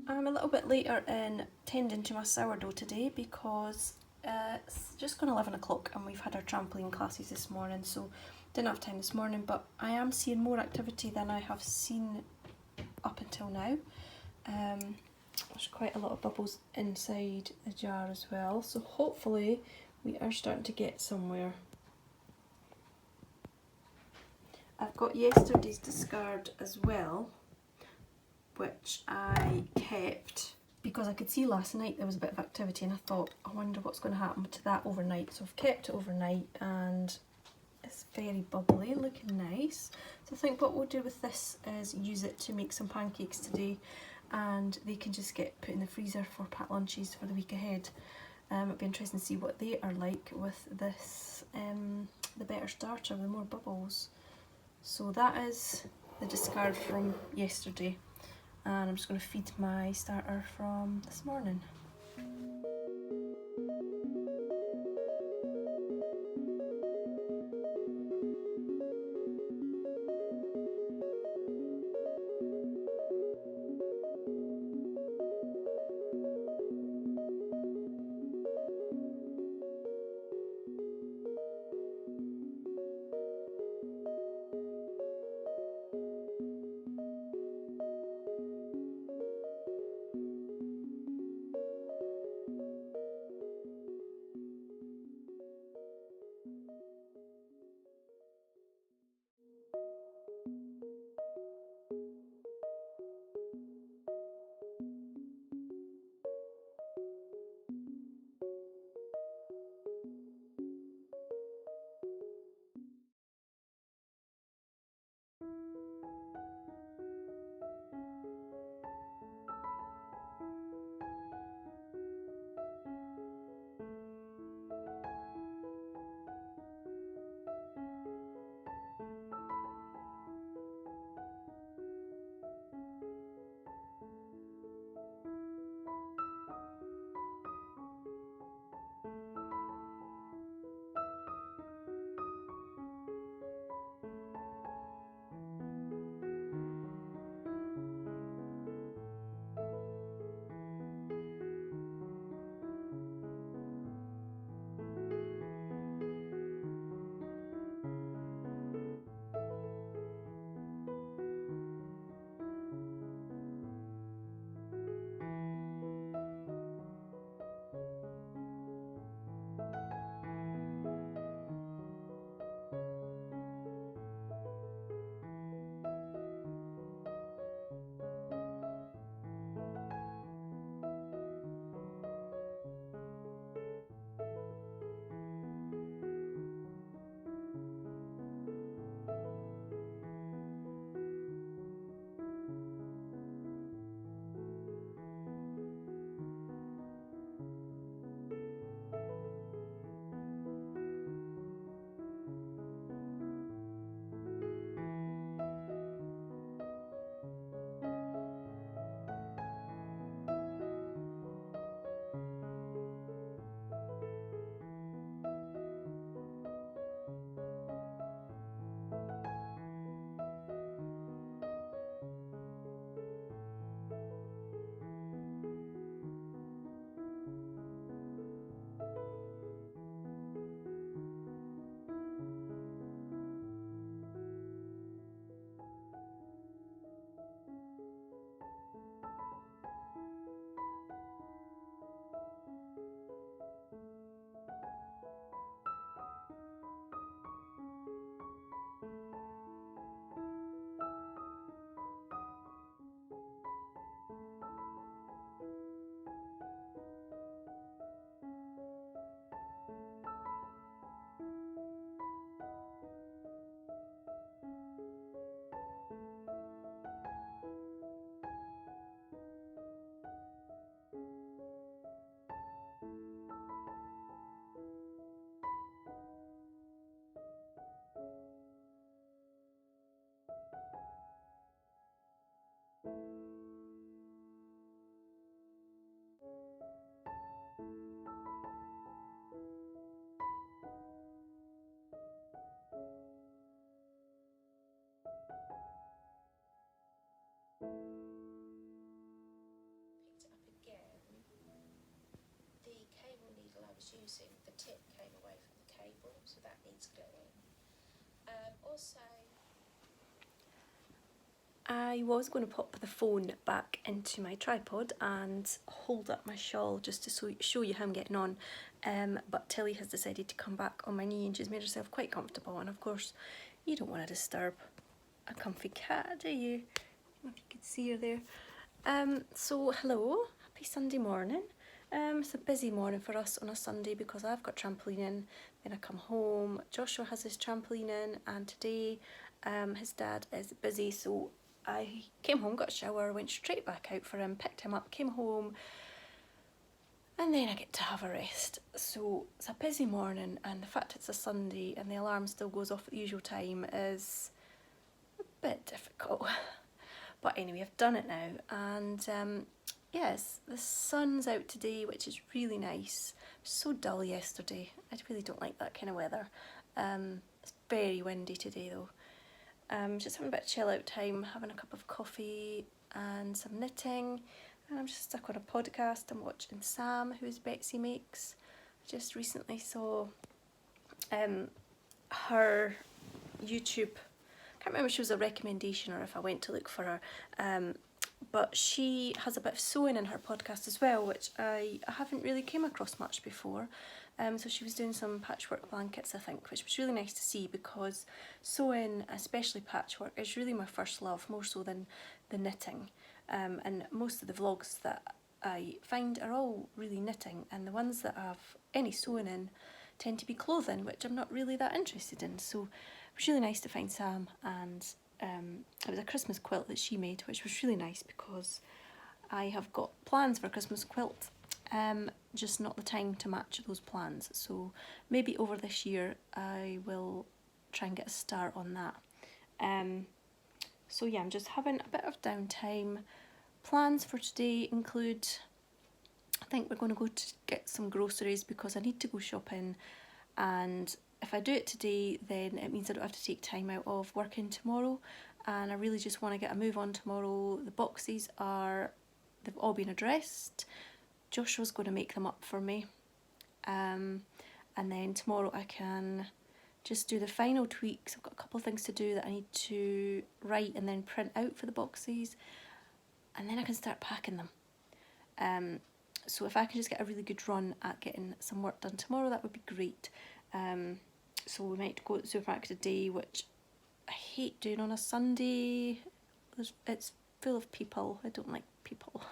I'm a little bit later in tending to my sourdough today because it's just gone 11 o'clock and we've had our trampoline classes this morning, so didn't have time this morning, but I am seeing more activity than I have seen up until now. There's quite a lot of bubbles inside the jar as well, so hopefully we are starting to get somewhere. I've got yesterday's discard as well, which I kept because I could see last night there was a bit of activity and I thought, I wonder what's going to happen to that overnight. So I've kept it overnight and it's very bubbly, looking nice. So I think what we'll do with this is use it to make some pancakes today, and they can just get put in the freezer for packed lunches for the week ahead. It'd be interesting to see what they are like with this, the better starter with more bubbles. So that is the discard from yesterday, and I'm just going to feed my starter from this morning. using the tip came away from the cable, so that needs gluing. Also, I was going to pop the phone back into my tripod and hold up my shawl just to show you how I'm getting on, but Tilly has decided to come back on my knee and she's made herself quite comfortable, and of course you don't want to disturb a comfy cat, do you? I don't know if you could see her there. So hello, happy Sunday morning. It's a busy morning for us on a Sunday because I've got trampolining, then I come home, Joshua has his trampolining, and today his dad is busy, so I came home, got a shower, went straight back out for him, picked him up, came home, and then I get to have a rest. So it's a busy morning, and the fact it's a Sunday and the alarm still goes off at the usual time is a bit difficult. But anyway, I've done it now, and yes, the sun's out today, which is really nice. It was so dull yesterday. I really don't like that kind of weather. It's very windy today though. Just having a bit of chill out time, having a cup of coffee and some knitting, and I'm just stuck on a podcast. I'm watching Sam, who's Betsy Makes. I just recently saw her YouTube. I can't remember if she was a recommendation or if I went to look for her, but she has a bit of sewing in her podcast as well, which I haven't really came across much before. So she was doing some patchwork blankets, I think, which was really nice to see because sewing, especially patchwork, is really my first love, more so than the knitting. And most of the vlogs that I find are all really knitting, and the ones that have any sewing in tend to be clothing, which I'm not really that interested in. So it was really nice to find Sam, and it was a Christmas quilt that she made, which was really nice because I have got plans for a Christmas quilt, just not the time to match those plans. So maybe over this year I will try and get a start on that. So yeah, I'm just having a bit of downtime. Plans for today include, I think we're going to go to get some groceries because I need to go shopping, and if I do it today then it means I don't have to take time out of working tomorrow, and I really just want to get a move on tomorrow. The boxes they've all been addressed. Joshua's going to make them up for me, and then tomorrow I can just do the final tweaks. I've got a couple of things to do that I need to write and then print out for the boxes, and then I can start packing them. So if I can just get a really good run at getting some work done tomorrow, that would be great. So we might go to the supermarket today, which I hate doing on a Sunday. It's full of people. I don't like people.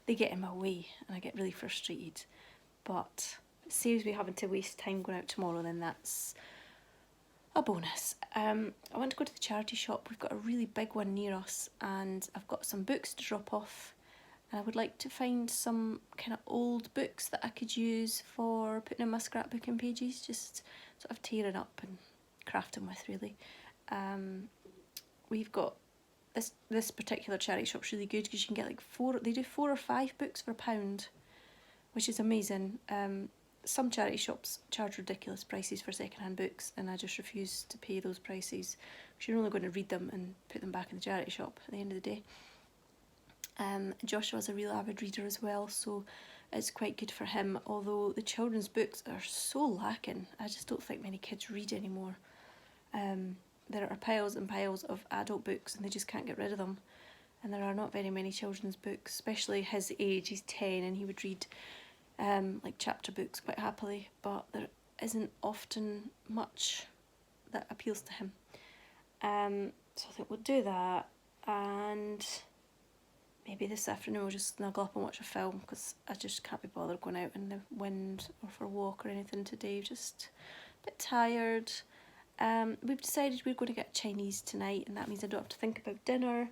They get in my way and I get really frustrated. But it saves me having to waste time going out tomorrow, then that's a bonus. I want to go to the charity shop. We've got a really big one near us, and I've got some books to drop off, and I would like to find some kind of old books that I could use for putting in my scrapbooking pages, just sort of tearing up and crafting with, really. We've got this particular charity shop's really good because you can get like they do 4 or 5 books for £1, which is amazing. Some charity shops charge ridiculous prices for second-hand books, and I just refuse to pay those prices because you're only going to read them and put them back in the charity shop at the end of the day. Joshua's a real avid reader as well, so it's quite good for him, although the children's books are so lacking. I just don't think many kids read anymore. There are piles and piles of adult books and they just can't get rid of them, and there are not very many children's books, especially his age. He's 10 and he would read like chapter books quite happily, but there isn't often much that appeals to him. So I think we'll do that, and maybe this afternoon we'll just snuggle up and watch a film because I just can't be bothered going out in the wind or for a walk or anything today. Just a bit tired. We've decided we're going to get Chinese tonight, and that means I don't have to think about dinner.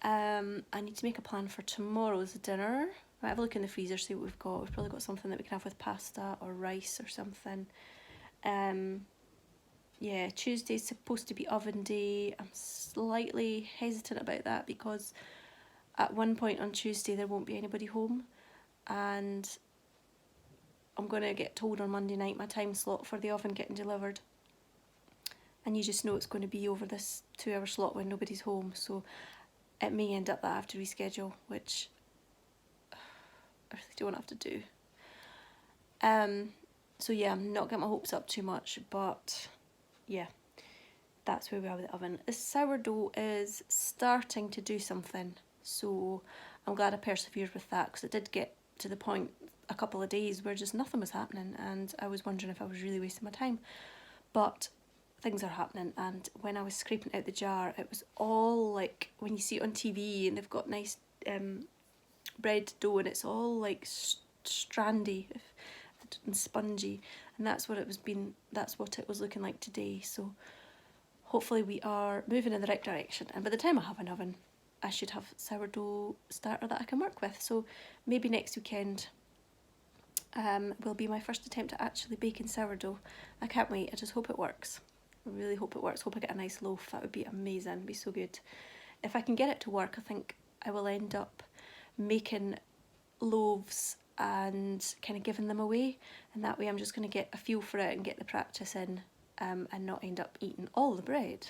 I need to make a plan for tomorrow's dinner. I might have a look in the freezer, see what we've got. We've probably got something that we can have with pasta or rice or something. Yeah, Tuesday's supposed to be oven day. I'm slightly hesitant about that because at one point on Tuesday there won't be anybody home, and I'm going to get told on Monday night my time slot for the oven getting delivered, and you just know it's going to be over this 2-hour slot when nobody's home, so it may end up that I have to reschedule, which I really don't have to do. So yeah, I'm not getting my hopes up too much, but yeah, that's where we are with the oven. The sourdough is starting to do something, so I'm glad I persevered with that, because it did get to the point a couple of days where just nothing was happening, and I was wondering if I was really wasting my time. But things are happening, and when I was scraping out the jar, it was all like when you see it on TV and they've got nice bread dough and it's all like strandy and spongy, and that's what it was looking like today. So hopefully we are moving in the right direction, and by the time I have an oven, I should have sourdough starter that I can work with. So maybe next weekend will be my first attempt at actually baking sourdough. I can't wait. I just hope it works. I really hope it works. Hope I get a nice loaf. That would be amazing. It'd be so good. If I can get it to work, I think I will end up making loaves and kind of giving them away, and that way I'm just going to get a feel for it and get the practice in, and not end up eating all the bread,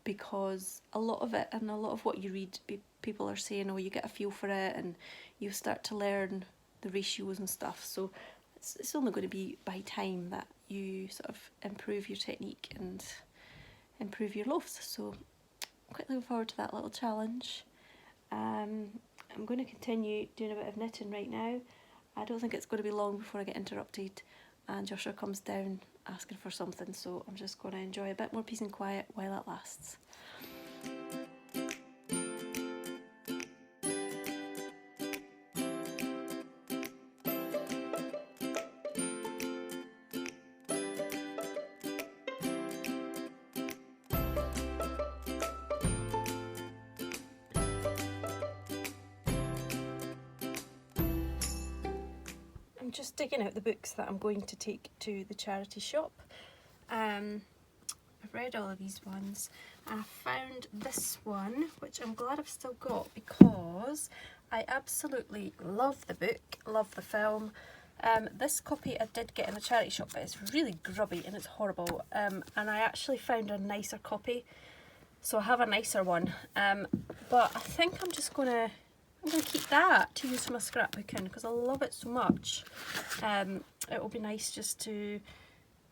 because a lot of it and a lot of what you read, people are saying, oh, you get a feel for it and you start to learn the ratios and stuff. So it's only going to be by time that you sort of improve your technique and improve your loaves. So I'm quite looking forward to that little challenge. I'm going to continue doing a bit of knitting right now. I don't think it's going to be long before I get interrupted and Joshua comes down asking for something, so I'm just going to enjoy a bit more peace and quiet while it lasts. I'm just digging out the books that I'm going to take to the charity shop. I've read all of these ones, and I found this one, which I'm glad I've still got, because I absolutely love the book, love the film. This copy I did get in the charity shop, but it's really grubby and it's horrible, and I actually found a nicer copy, so I have a nicer one, but I think I'm going to keep that to use for my scrapbooking, because I love it so much. It will be nice just to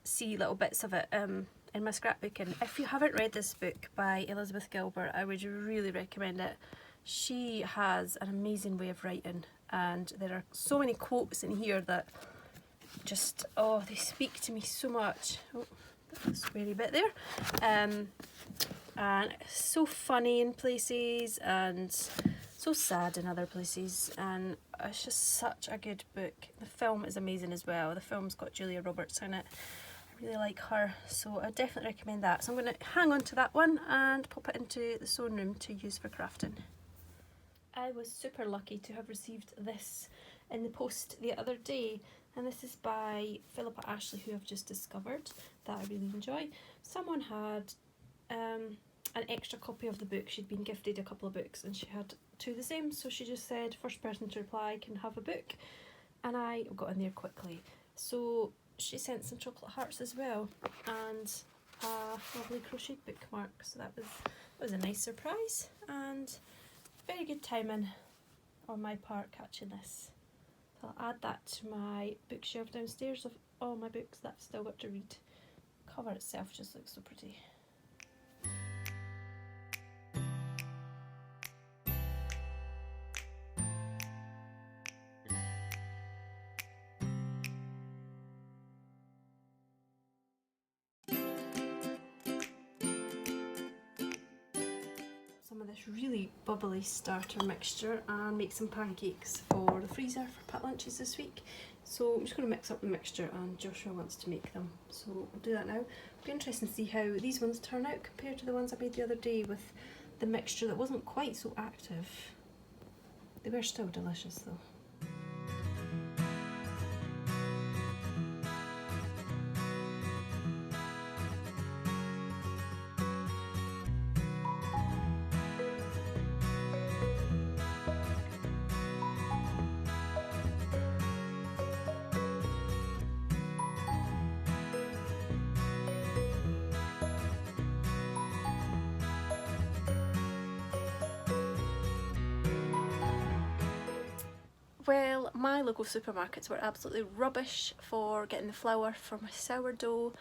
see little bits of it in my scrapbooking. If you haven't read this book by Elizabeth Gilbert, I would really recommend it. She has an amazing way of writing, and there are so many quotes in here that just, oh, they speak to me so much. Oh, that's a squarey bit there. And it's so funny in places and so sad in other places, and it's just such a good book. The film is amazing as well. The film's got Julia Roberts in it. I really like her, so I definitely recommend that. So I'm going to hang on to that one and pop it into the sewing room to use for crafting. I was super lucky to have received this in the post the other day, and this is by Philippa Ashley, who I've just discovered that I really enjoy. Someone had an extra copy of the book. She'd been gifted a couple of books and she had two the same, so she just said first person to reply can have a book, and I got in there quickly. So she sent some chocolate hearts as well and a lovely crochet bookmark, so that was a nice surprise and very good timing on my part catching this. So I'll add that to my bookshelf downstairs of all my books that I've still got to read. The cover itself just looks so pretty. Some of this really bubbly starter mixture and make some pancakes for the freezer for pat lunches this week. So I'm just going to mix up the mixture, and Joshua wants to make them, so we'll do that now. It'll be interesting to see how these ones turn out compared to the ones I made the other day with the mixture that wasn't quite so active. They were still delicious though. my local supermarkets were absolutely rubbish for getting the flour for my sourdough.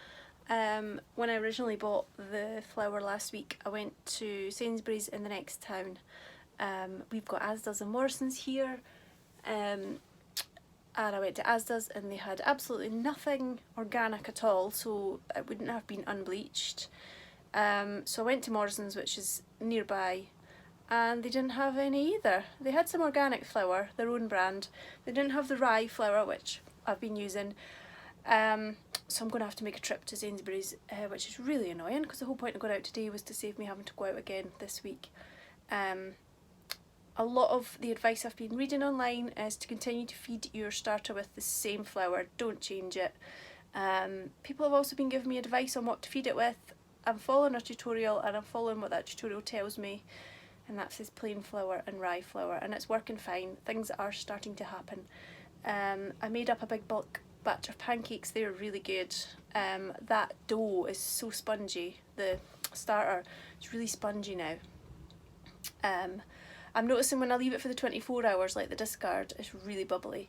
When I originally bought the flour last week, I went to Sainsbury's in the next town. We've got Asda's and Morrison's here, and I went to Asda's and they had absolutely nothing organic at all, so it wouldn't have been unbleached. So I went to Morrison's, which is nearby, and they didn't have any either. They had some organic flour, their own brand. They didn't have the rye flour, which I've been using. So I'm going to have to make a trip to Sainsbury's, which is really annoying because the whole point of going out today was to save me having to go out again this week. A lot of the advice I've been reading online is to continue to feed your starter with the same flour, don't change it. People have also been giving me advice on what to feed it with. I'm following a tutorial and I'm following what that tutorial tells me, and that says plain flour and rye flour, and it's working fine. Things are starting to happen. I made up a big bulk batch of pancakes. They're really good. That dough is so spongy. The starter is really spongy now. I'm noticing when I leave it for the 24 hours, like the discard, it's really bubbly.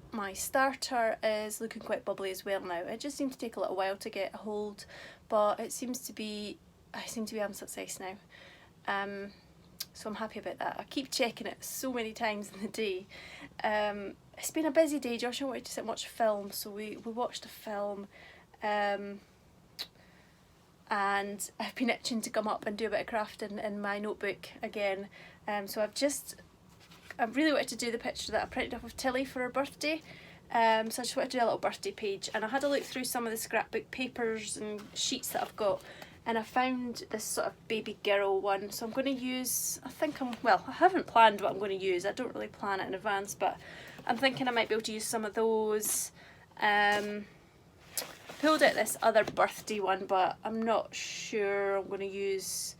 My starter is looking quite bubbly as well now. It just seems to take a little while to get a hold, but I seem to be having success now. So I'm happy about that. I keep checking it so many times in the day. It's been a busy day. Josh wanted to sit and watch a film, so we watched a film. And I've been itching to come up and do a bit of crafting in my notebook again. So I really wanted to do the picture that I printed off of Tilly for her birthday. So I just wanted to do a little birthday page, and I had a look through some of the scrapbook papers and sheets that I've got, and I found this sort of baby girl one. So I'm going to use, I haven't planned what I'm going to use. I don't really plan it in advance, but I'm thinking I might be able to use some of those. Pulled out this other birthday one, but I'm not sure I'm going to use.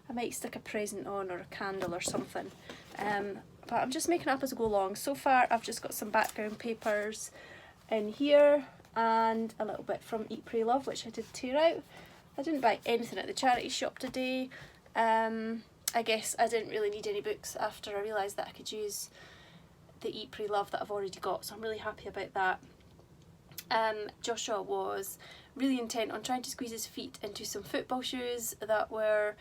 I might stick a present on or a candle or something. But I'm just making it up as I go along. So far I've just got some background papers in here and a little bit from Eat, Pray, Love, which I did tear out. I didn't buy anything at the charity shop today. I guess I didn't really need any books after I realised that I could use the Eat, Pray, Love that I've already got, so I'm really happy about that. Joshua was really intent on trying to squeeze his feet into some football shoes that were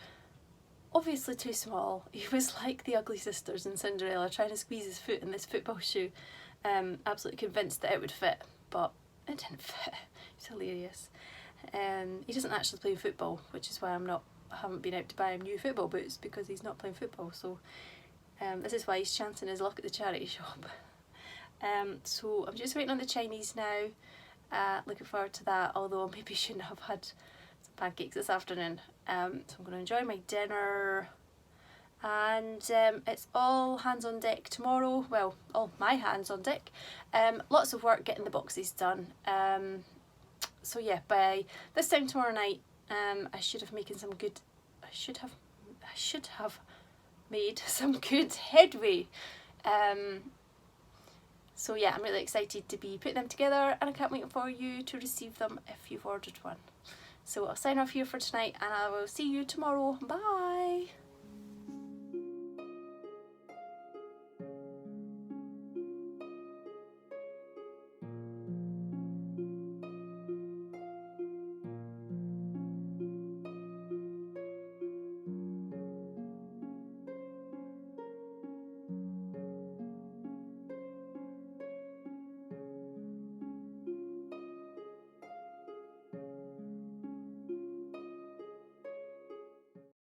obviously too small. He was like the ugly sisters in Cinderella trying to squeeze his foot in this football shoe. Absolutely convinced that it would fit, but it didn't fit. It's hilarious. He doesn't actually play football, which is why I haven't been out to buy him new football boots, because he's not playing football. So this is why he's chancing his luck at the charity shop. So I'm just waiting on the Chinese now. Looking forward to that, although I maybe shouldn't have had some pancakes this afternoon. So I'm going to enjoy my dinner, and it's all hands on deck tomorrow. Well, all my hands on deck. Lots of work getting the boxes done. So yeah, by this time tomorrow night, I should have made some good headway. So yeah, I'm really excited to be putting them together, and I can't wait for you to receive them if you've ordered one. So I'll sign off here for tonight, and I will see you tomorrow. Bye!